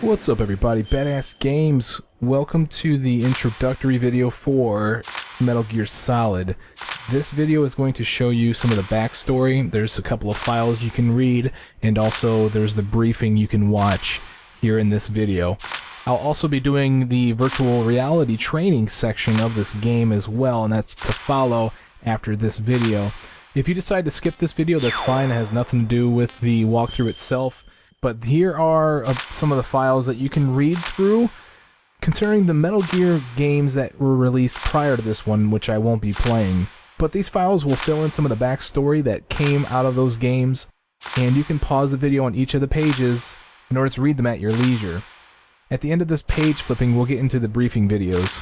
What's up everybody, Badass Games. Welcome to the introductory video for Metal Gear Solid. This video is going to show you some of the backstory. There's a couple of files you can read, and also there's the briefing you can watch here in this video. I'll also be doing the virtual reality training section of this game as well, and that's to follow after this video. If you decide to skip this video, that's fine. It has nothing to do with the walkthrough itself. But here are some of the files that you can read through concerning the Metal Gear games that were released prior to this one, which I won't be playing. But these files will fill in some of the backstory that came out of those games, and you can pause the video on each of the pages in order to read them at your leisure. At the end of this page flipping, we'll get into the briefing videos.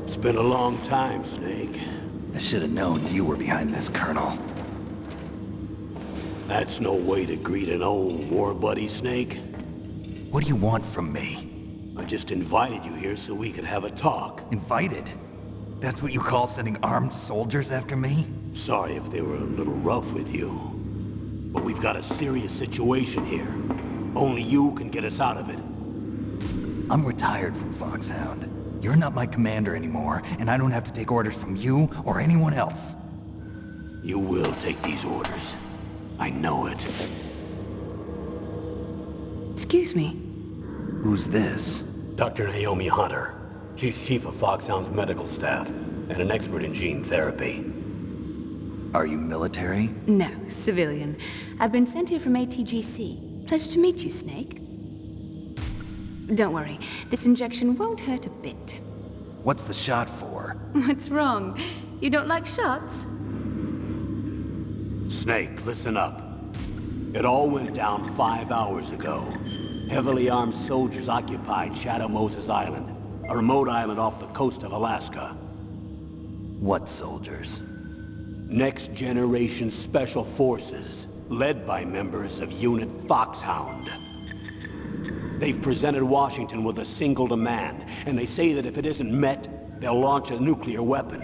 It's been a long time, Snake. I should have known you were behind this, Colonel. That's no way to greet an old war buddy, Snake. What do you want from me? I just invited you here so we could have a talk. Invited? That's what you call sending armed soldiers after me? Sorry if they were a little rough with you. But we've got a serious situation here. Only you can get us out of it. I'm retired from Foxhound. You're not my commander anymore, and I don't have to take orders from you or anyone else. You will take these orders. I know it. Excuse me. Who's this? Dr. Naomi Hunter. She's chief of Foxhound's medical staff, and an expert in gene therapy. Are you military? No, civilian. I've been sent here from ATGC. Pleasure to meet you, Snake. Don't worry, this injection won't hurt a bit. What's the shot for? What's wrong? You don't like shots? Snake, listen up. It all went down 5 hours ago. Heavily armed soldiers occupied Shadow Moses Island, a remote island off the coast of Alaska. What soldiers? Next Generation Special Forces, led by members of Unit Foxhound. They've presented Washington with a single demand, and they say that if it isn't met, they'll launch a nuclear weapon.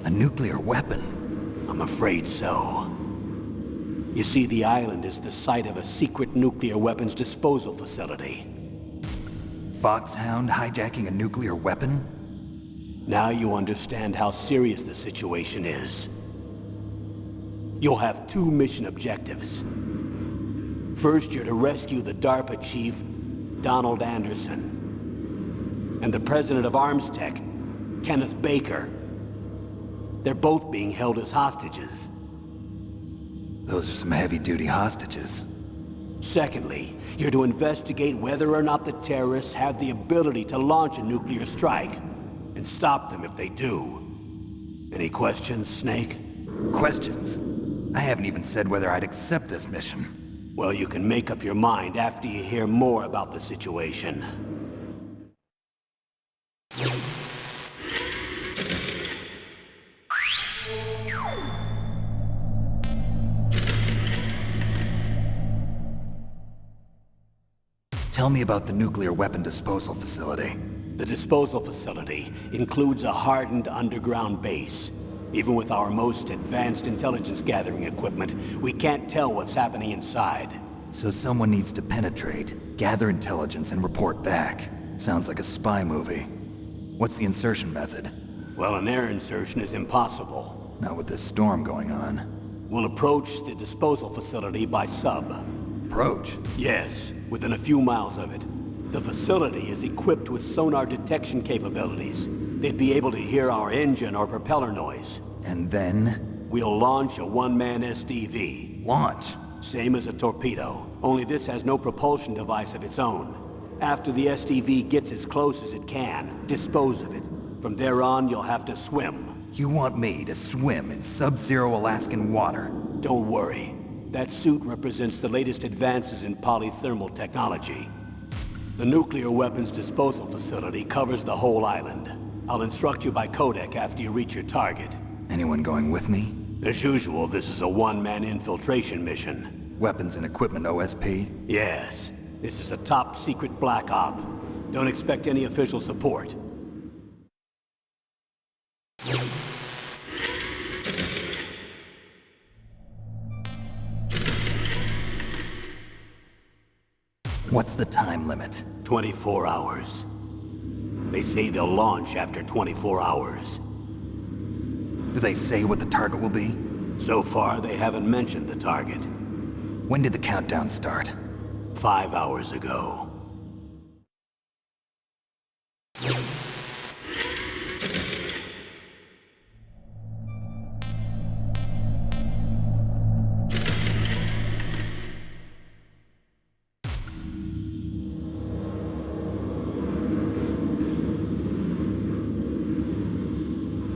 A nuclear weapon? I'm afraid so. You see, the island is the site of a secret nuclear weapons disposal facility. Foxhound hijacking a nuclear weapon? Now you understand how serious the situation is. You'll have two mission objectives. First, you're to rescue the DARPA chief, Donald Anderson, and the president of Arms Tech, Kenneth Baker. They're both being held as hostages. Those are some heavy-duty hostages. Secondly, you're to investigate whether or not the terrorists have the ability to launch a nuclear strike, and stop them if they do. Any questions, Snake? Questions? I haven't even said whether I'd accept this mission. Well, you can make up your mind after you hear more about the situation. Tell me about the nuclear weapon disposal facility. The disposal facility includes a hardened underground base. Even with our most advanced intelligence gathering equipment, we can't tell what's happening inside. So someone needs to penetrate, gather intelligence, and report back. Sounds like a spy movie. What's the insertion method? Well, an air insertion is impossible. Not with this storm going on. We'll approach the disposal facility by sub. Approach? Yes, within a few miles of it. The facility is equipped with sonar detection capabilities. They'd be able to hear our engine or propeller noise. And then? We'll launch a one-man SDV. Launch? Same as a torpedo, only this has no propulsion device of its own. After the SDV gets as close as it can, dispose of it. From there on, you'll have to swim. You want me to swim in sub-zero Alaskan water? Don't worry. That suit represents the latest advances in polythermal technology. The nuclear weapons disposal facility covers the whole island. I'll instruct you by codec after you reach your target. Anyone going with me? As usual, this is a one-man infiltration mission. Weapons and equipment OSP? Yes, this is a top-secret black op. Don't expect any official support. What's the time limit? 24 hours. They say they'll launch after 24 hours. Do they say what the target will be? So far, they haven't mentioned the target. When did the countdown start? 5 hours ago.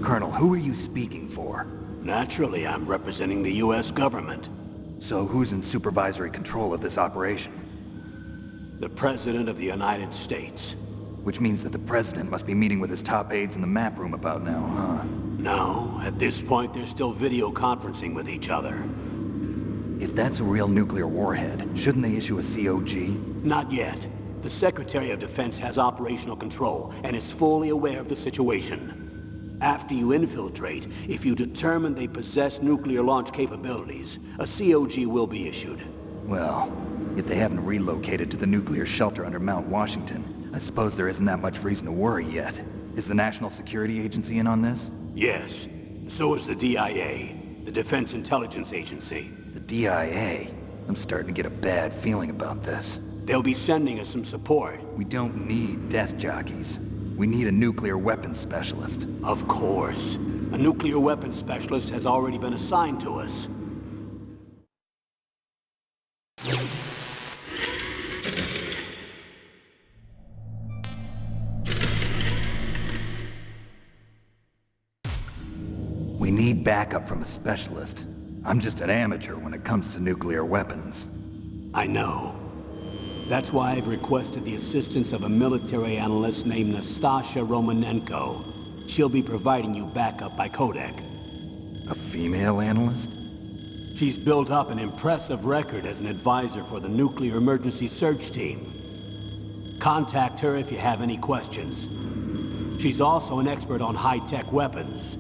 Colonel, who are you speaking for? Naturally, I'm representing the U.S. government. So who's in supervisory control of this operation? The President of the United States. Which means that the President must be meeting with his top aides in the map room about now, huh? No, at this point they're still video conferencing with each other. If that's a real nuclear warhead, shouldn't they issue a COG? Not yet. The Secretary of Defense has operational control and is fully aware of the situation. After you infiltrate, if you determine they possess nuclear launch capabilities, a COG will be issued. Well, if they haven't relocated to the nuclear shelter under Mount Washington, I suppose there isn't that much reason to worry yet. Is the National Security Agency in on this? Yes. So is the DIA, the Defense Intelligence Agency. The DIA? I'm starting to get a bad feeling about this. They'll be sending us some support. We don't need desk jockeys. We need a nuclear weapons specialist. Of course. A nuclear weapons specialist has already been assigned to us. We need backup from a specialist. I'm just an amateur when it comes to nuclear weapons. I know. That's why I've requested the assistance of a military analyst named Nastasha Romanenko. She'll be providing you backup by codec. A female analyst? She's built up an impressive record as an advisor for the Nuclear Emergency Search Team. Contact her if you have any questions. She's also an expert on high-tech weapons.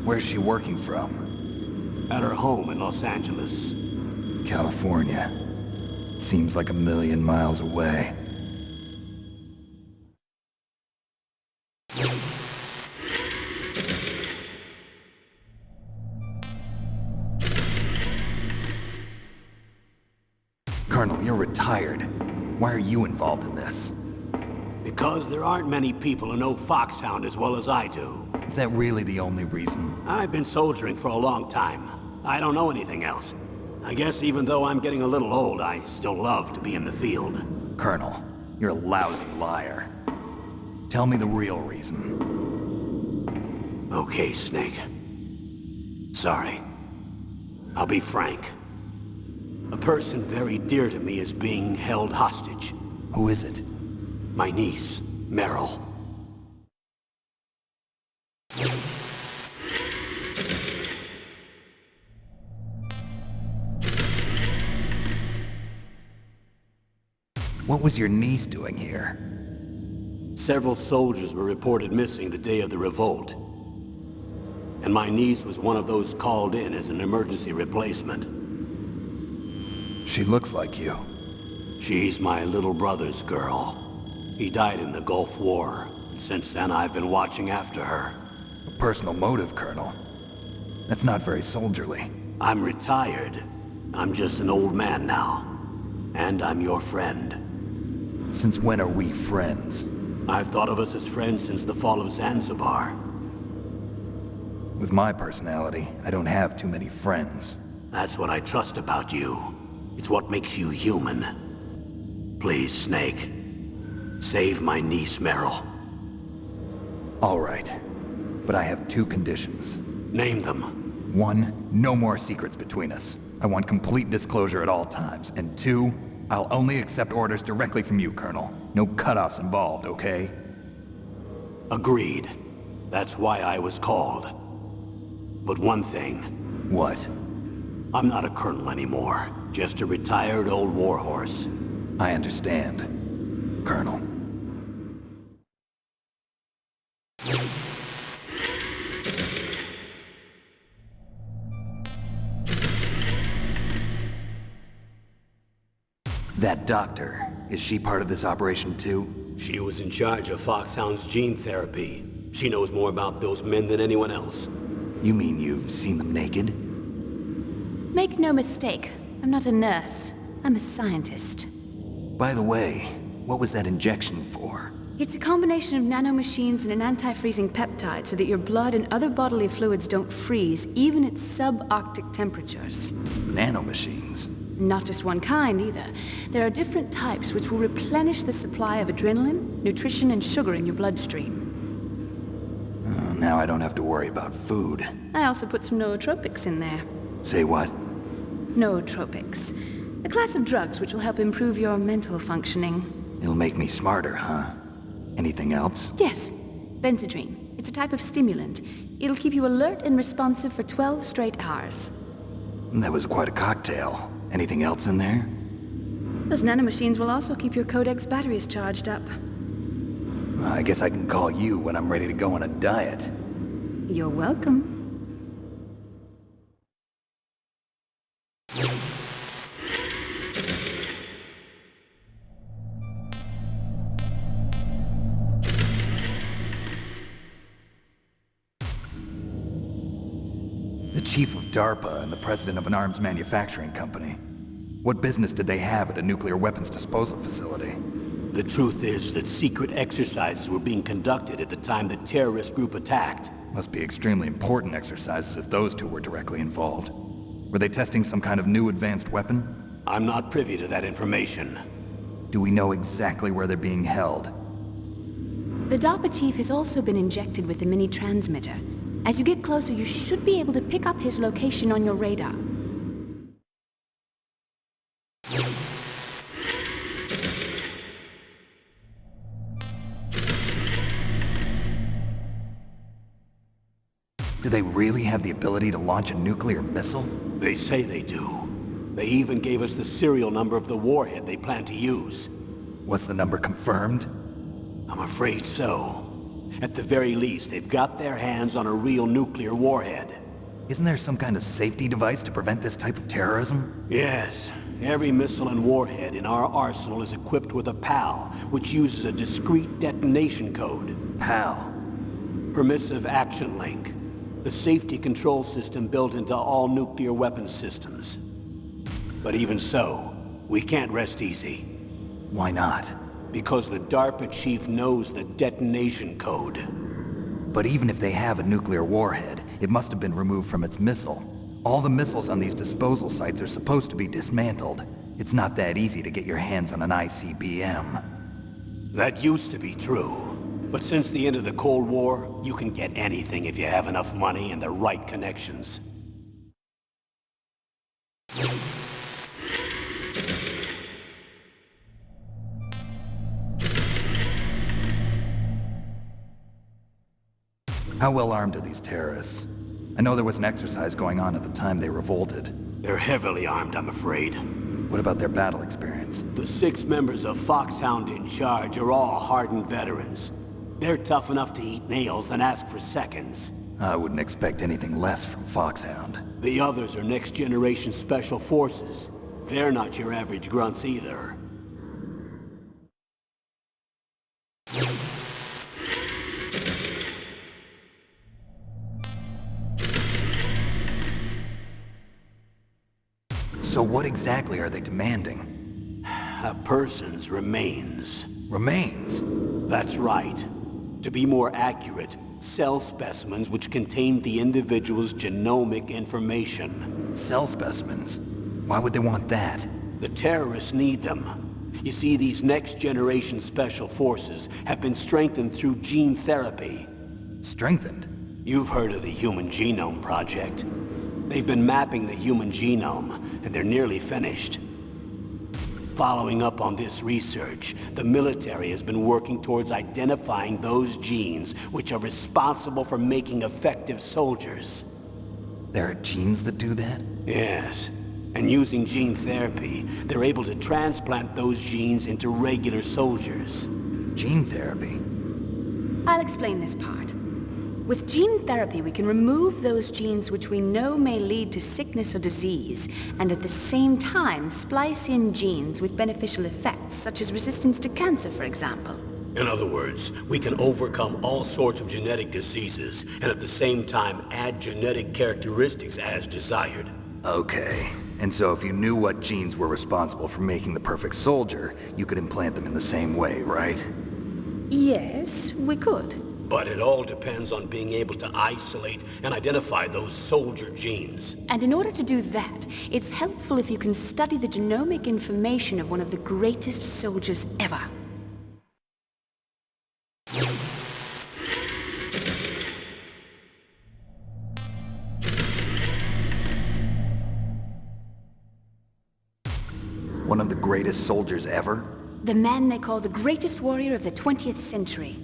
Where's she working from? At her home in Los Angeles. California. Seems like a million miles away. Colonel, you're retired. Why are you involved in this? Because there aren't many people who know Foxhound as well as I do. Is that really the only reason? I've been soldiering for a long time. I don't know anything else. I guess even though I'm getting a little old, I still love to be in the field. Colonel, you're a lousy liar. Tell me the real reason. Okay, Snake. Sorry. I'll be frank. A person very dear to me is being held hostage. Who is it? My niece, Meryl. What was your niece doing here? Several soldiers were reported missing the day of the revolt. And my niece was one of those called in as an emergency replacement. She looks like you. She's my little brother's girl. He died in the Gulf War. Since then, I've been watching after her. A personal motive, Colonel. That's not very soldierly. I'm retired. I'm just an old man now. And I'm your friend. Since when are we friends? I've thought of us as friends since the fall of Zanzibar. With my personality, I don't have too many friends. That's what I trust about you. It's what makes you human. Please, Snake. Save my niece, Meryl. All right. But I have two conditions. Name them. 1, no more secrets between us. I want complete disclosure at all times. And 2, I'll only accept orders directly from you, Colonel. No cutoffs involved, okay? Agreed. That's why I was called. But one thing, What? I'm not a colonel anymore. Just a retired old warhorse. I understand, Colonel. That doctor, is she part of this operation too? She was in charge of Foxhound's gene therapy. She knows more about those men than anyone else. You mean you've seen them naked? Make no mistake, I'm not a nurse. I'm a scientist. By the way, what was that injection for? It's a combination of nanomachines and an anti-freezing peptide so that your blood and other bodily fluids don't freeze, even at subarctic temperatures. Nanomachines? Not just one kind, either. There are different types which will replenish the supply of adrenaline, nutrition, and sugar in your bloodstream. Now I don't have to worry about food. I also put some nootropics in there. Say what? Nootropics. A class of drugs which will help improve your mental functioning. It'll make me smarter, huh? Anything else? Yes. Benzedrine. It's a type of stimulant. It'll keep you alert and responsive for 12 straight hours. That was quite a cocktail. Anything else in there? Those nanomachines will also keep your Codex batteries charged up. I guess I can call you when I'm ready to go on a diet. You're welcome. The chief of DARPA and the president of an arms manufacturing company. What business did they have at a nuclear weapons disposal facility? The truth is that secret exercises were being conducted at the time the terrorist group attacked. Must be extremely important exercises if those two were directly involved. Were they testing some kind of new advanced weapon? I'm not privy to that information. Do we know exactly where they're being held? The DARPA chief has also been injected with a mini transmitter. As you get closer, you should be able to pick up his location on your radar. Do they really have the ability to launch a nuclear missile? They say they do. They even gave us the serial number of the warhead they plan to use. Was the number confirmed? I'm afraid so. At the very least, they've got their hands on a real nuclear warhead. Isn't there some kind of safety device to prevent this type of terrorism? Yes. Every missile and warhead in our arsenal is equipped with a PAL, which uses a discrete detonation code. PAL. Permissive Action Link. The safety control system built into all nuclear weapons systems. But even so, we can't rest easy. Why not? Because the DARPA chief knows the detonation code. But even if they have a nuclear warhead, it must have been removed from its missile. All the missiles on these disposal sites are supposed to be dismantled. It's not that easy to get your hands on an ICBM. That used to be true. But since the end of the Cold War, you can get anything if you have enough money and the right connections. How well armed are these terrorists? I know there was an exercise going on at the time they revolted. They're heavily armed, I'm afraid. What about their battle experience? The 6 members of Foxhound in charge are all hardened veterans. They're tough enough to eat nails and ask for seconds. I wouldn't expect anything less from Foxhound. The others are next-generation special forces. They're not your average grunts either. So what exactly are they demanding? A person's remains. Remains? That's right. To be more accurate, cell specimens which contain the individual's genomic information. Cell specimens? Why would they want that? The terrorists need them. You see, these next-generation special forces have been strengthened through gene therapy. Strengthened? You've heard of the Human Genome Project. They've been mapping the human genome, and they're nearly finished. Following up on this research, the military has been working towards identifying those genes which are responsible for making effective soldiers. There are genes that do that? Yes. And using gene therapy, they're able to transplant those genes into regular soldiers. Gene therapy? I'll explain this part. With gene therapy, we can remove those genes which we know may lead to sickness or disease, and at the same time splice in genes with beneficial effects, such as resistance to cancer, for example. In other words, we can overcome all sorts of genetic diseases, and at the same time add genetic characteristics as desired. Okay. And so if you knew what genes were responsible for making the perfect soldier, you could implant them in the same way, right? Yes, we could. But it all depends on being able to isolate and identify those soldier genes. And in order to do that, it's helpful if you can study the genomic information of one of the greatest soldiers ever. One of the greatest soldiers ever? The man they call the greatest warrior of the 20th century.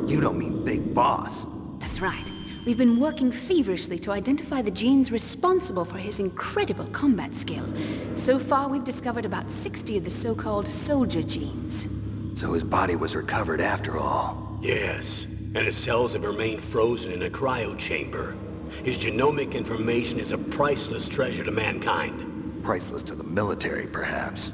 You don't mean Big Boss. That's right. We've been working feverishly to identify the genes responsible for his incredible combat skill. So far, we've discovered about 60 of the so-called soldier genes. So his body was recovered after all. Yes, and his cells have remained frozen in a cryo chamber. His genomic information is a priceless treasure to mankind. Priceless to the military, perhaps.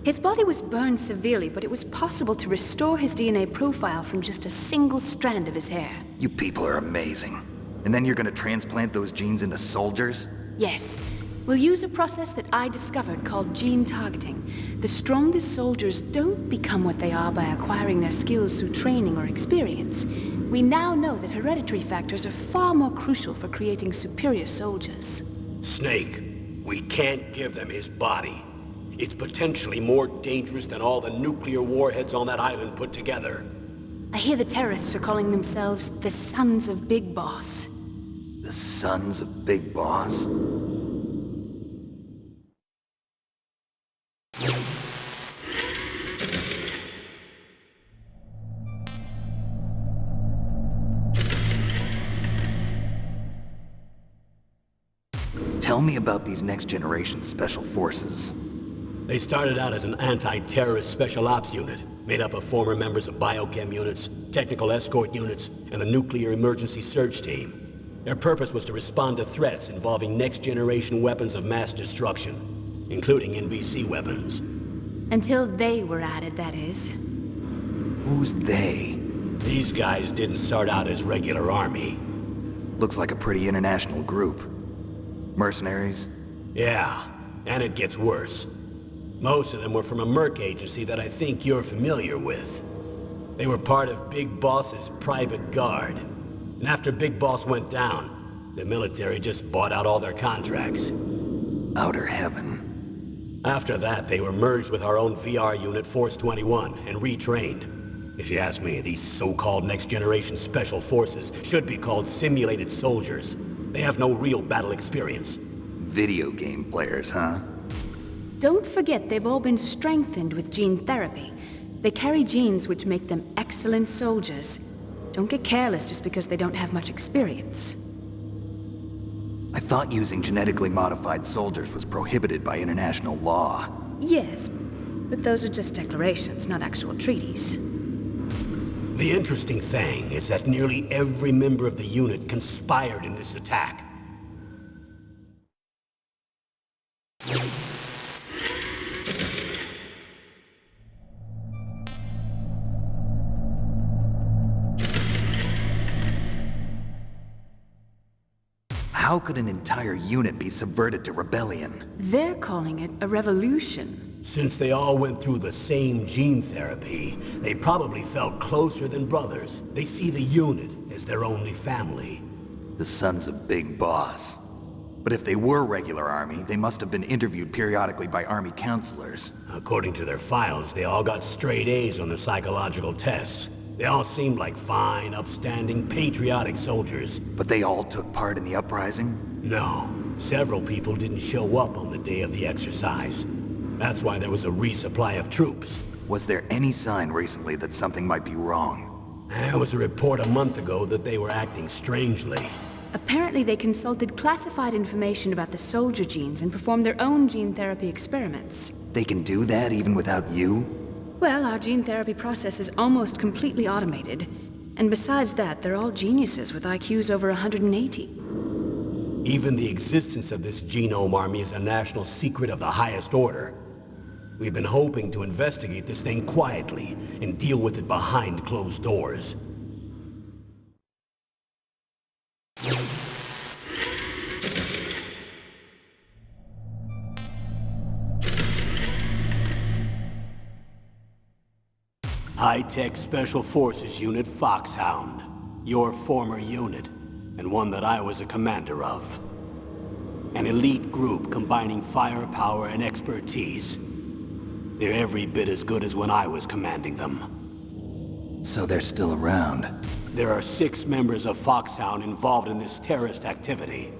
His body was burned severely, but it was possible to restore his DNA profile from just a single strand of his hair. You people are amazing. And then you're gonna transplant those genes into soldiers? Yes. We'll use a process that I discovered called gene targeting. The strongest soldiers don't become what they are by acquiring their skills through training or experience. We now know that hereditary factors are far more crucial for creating superior soldiers. Snake, we can't give them his body. It's potentially more dangerous than all the nuclear warheads on that island put together. I hear the terrorists are calling themselves the Sons of Big Boss. The Sons of Big Boss? Tell me about these next-generation special forces. They started out as an anti-terrorist special ops unit, made up of former members of biochem units, technical escort units, and the nuclear emergency surge team. Their purpose was to respond to threats involving next-generation weapons of mass destruction, including NBC weapons. Until they were added, that is. Who's they? These guys didn't start out as regular army. Looks like a pretty international group. Mercenaries? Yeah, and it gets worse. Most of them were from a merc agency that I think you're familiar with. They were part of Big Boss's private guard. And after Big Boss went down, the military just bought out all their contracts. Outer heaven. After that, they were merged with our own VR unit, Force 21, and retrained. If you ask me, these so-called next-generation special forces should be called simulated soldiers. They have no real battle experience. Video game players, huh? Don't forget they've all been strengthened with gene therapy. They carry genes which make them excellent soldiers. Don't get careless just because they don't have much experience. I thought using genetically modified soldiers was prohibited by international law. Yes, but those are just declarations, not actual treaties. The interesting thing is that nearly every member of the unit conspired in this attack. How could an entire unit be subverted to rebellion? They're calling it a revolution. Since they all went through the same gene therapy, they probably felt closer than brothers. They see the unit as their only family. The Sons of Big Boss. But if they were regular army, they must have been interviewed periodically by army counselors. According to their files, they all got straight A's on their psychological tests. They all seemed like fine, upstanding, patriotic soldiers. But they all took part in the uprising? No. Several people didn't show up on the day of the exercise. That's why there was a resupply of troops. Was there any sign recently that something might be wrong? There was a report a month ago that they were acting strangely. Apparently they consulted classified information about the soldier genes and performed their own gene therapy experiments. They can do that even without you? Well, our gene therapy process is almost completely automated. And besides that, they're all geniuses with IQs over 180. Even the existence of this genome army is a national secret of the highest order. We've been hoping to investigate this thing quietly and deal with it behind closed doors. High-Tech Special Forces Unit Foxhound. Your former unit, and one that I was a commander of. An elite group combining firepower and expertise. They're every bit as good as when I was commanding them. So they're still around. There are 6 members of Foxhound involved in this terrorist activity.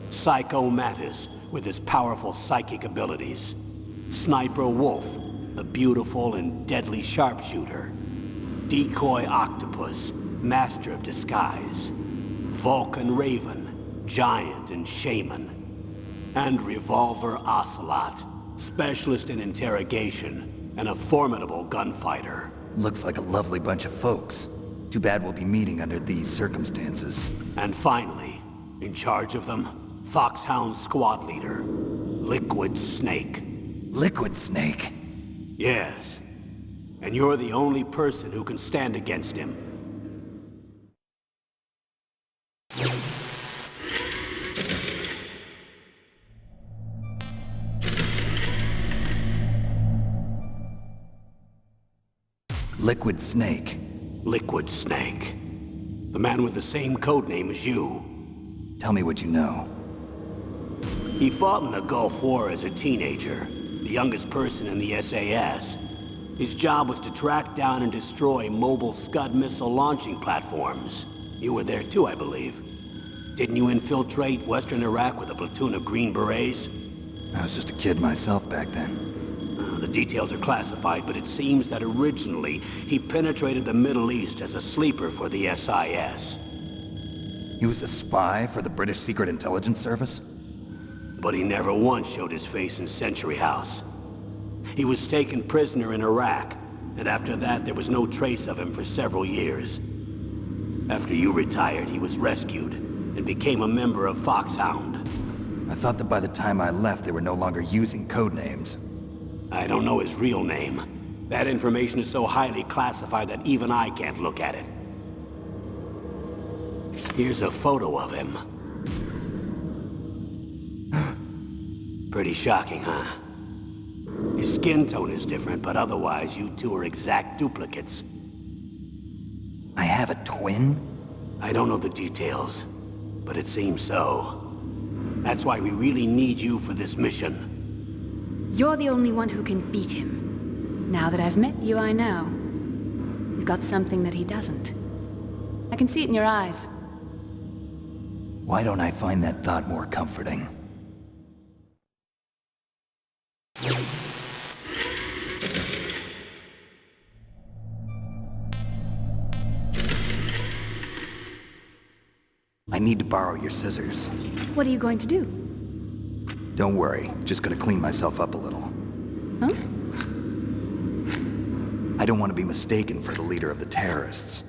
Psycho Mantis, with his powerful psychic abilities. Sniper Wolf, the beautiful and deadly sharpshooter. Decoy Octopus, master of disguise. Vulcan Raven, giant and shaman. And Revolver Ocelot, specialist in interrogation and a formidable gunfighter. Looks like a lovely bunch of folks. Too bad we'll be meeting under these circumstances. And finally, in charge of them, Foxhound's squad leader, Liquid Snake. Liquid Snake? Yes. And you're the only person who can stand against him. Liquid Snake. Liquid Snake. The man with the same codename as you. Tell me what you know. He fought in the Gulf War as a teenager, the youngest person in the SAS. His job was to track down and destroy mobile Scud missile launching platforms. You were there too, I believe. Didn't you infiltrate Western Iraq with a platoon of Green Berets? I was just a kid myself back then. The details are classified, but it seems that originally he penetrated the Middle East as a sleeper for the SIS. He was a spy for the British Secret Intelligence Service? But he never once showed his face in Century House. He was taken prisoner in Iraq, and after that there was no trace of him for several years. After you retired, he was rescued and became a member of Foxhound. I thought that by the time I left they were no longer using codenames. I don't know his real name. That information is so highly classified that even I can't look at it. Here's a photo of him. Pretty shocking, huh? His skin tone is different, but otherwise you two are exact duplicates. I have a twin? I don't know the details, but it seems so. That's why we really need you for this mission. You're the only one who can beat him. Now that I've met you, I know. You've got something that he doesn't. I can see it in your eyes. Why don't I find that thought more comforting? I need to borrow your scissors. What are you going to do? Don't worry, just gonna clean myself up a little. Huh? I don't want to be mistaken for the leader of the terrorists.